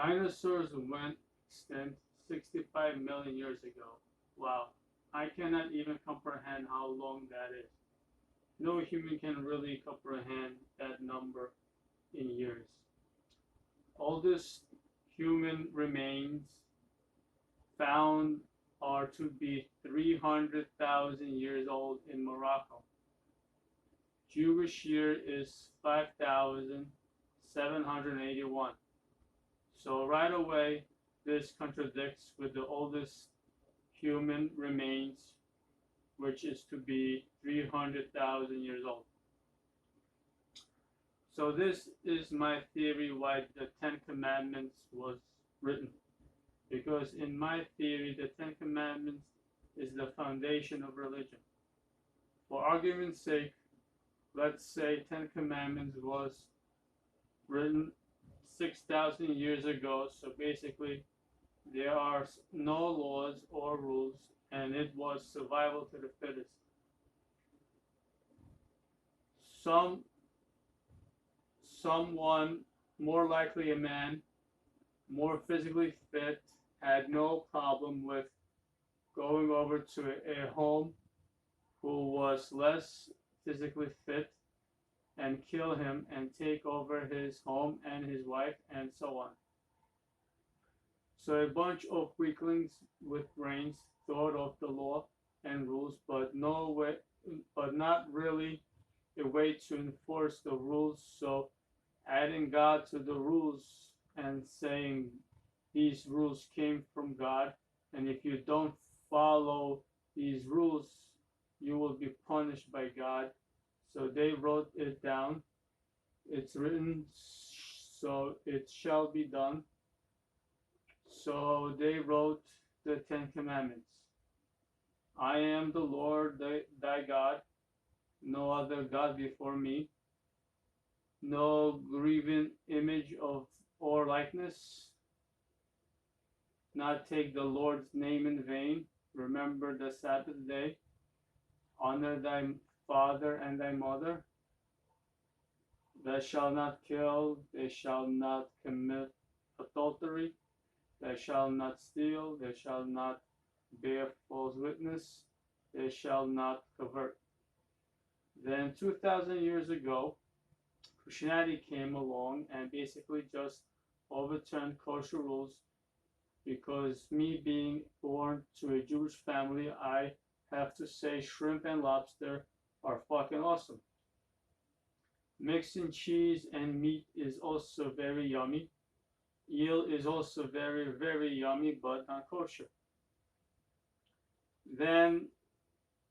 Dinosaurs went extinct 65 million years ago. Wow, I cannot even comprehend how long that is. No human can really comprehend that number in years. Oldest human remains found are to be 300,000 years old in Morocco. Jewish year is 5,781. So right away, this contradicts with the oldest human remains, which is to be 300,000 years old. So this is my theory why the Ten Commandments was written. Because in my theory, the Ten Commandments is the foundation of religion. For argument's sake, let's say Ten Commandments was written 6,000 years ago, so basically there are no laws or rules, and it was survival to the fittest. Someone, more likely a man, more physically fit, had no problem with going over to a home who was less physically fit and kill him and take over his home and his wife and so on. So a bunch of weaklings with brains thought of the law and rules, but not really a way to enforce the rules. So adding God to the rules and saying these rules came from God, and if you don't follow these rules, you will be punished by God. So they wrote it down. It's written, so it shall be done. So they wrote the Ten Commandments. I am the Lord thy God, no other God before me, no graven image of or likeness, not take the Lord's name in vain, remember the Sabbath day, honor thy father and thy mother, thou shalt not kill, thou shalt not commit adultery, thou shalt not steal, thou shalt not bear false witness, thou shalt not covet. Then 2,000 years ago, Christianity came along and basically just overturned kosher rules, because me being born to a Jewish family, I have to say shrimp and lobster are fucking awesome. Mixing cheese and meat is also very yummy. Eel is also very, very yummy, but not kosher. Then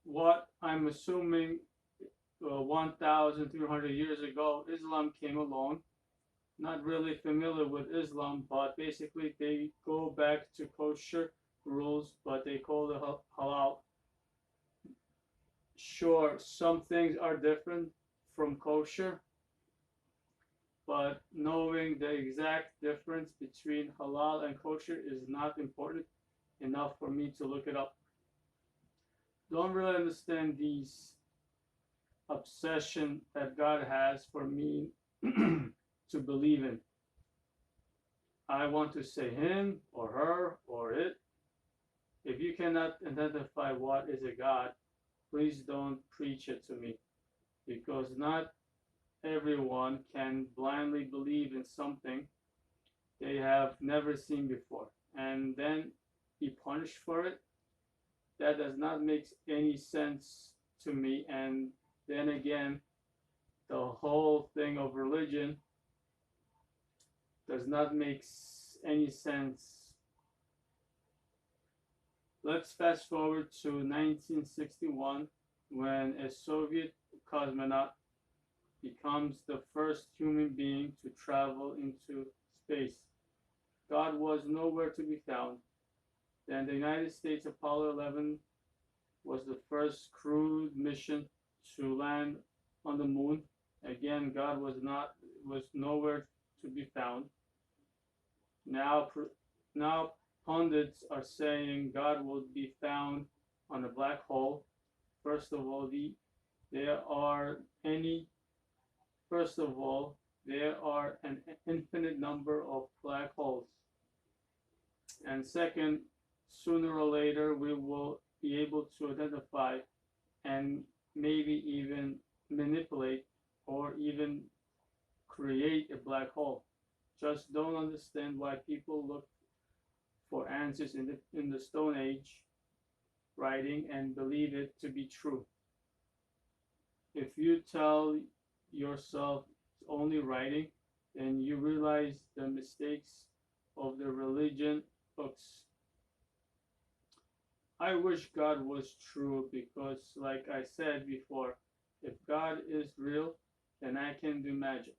what I'm assuming 1,300 years ago, Islam came along. Not really familiar with Islam, but basically they go back to kosher rules, but they call it halal. Sure, some things are different from kosher, but knowing the exact difference between halal and kosher is not important enough for me to look it up. Don't really understand these obsession that God has for me to believe in. I want to say him or her or it. If you cannot identify what is a God, please don't preach it to me, because not everyone can blindly believe in something they have never seen before and then be punished for it. That does not make any sense to me. And then again, the whole thing of religion does not make any sense. Let's fast forward to 1961, when a Soviet cosmonaut becomes the first human being to travel into space. God was nowhere to be found. Then the United States Apollo 11 was the first crewed mission to land on the moon. Again, God was nowhere to be found. Now pundits are saying God will be found on a black hole. First of all, there are an infinite number of black holes. And second, sooner or later we will be able to identify and maybe even manipulate or even create a black hole. Just don't understand why people look for answers in the Stone Age writing and believe it to be true. If you tell yourself it's only writing, then you realize the mistakes of the religion books. I wish God was true because, like I said before, if God is real, then I can do magic.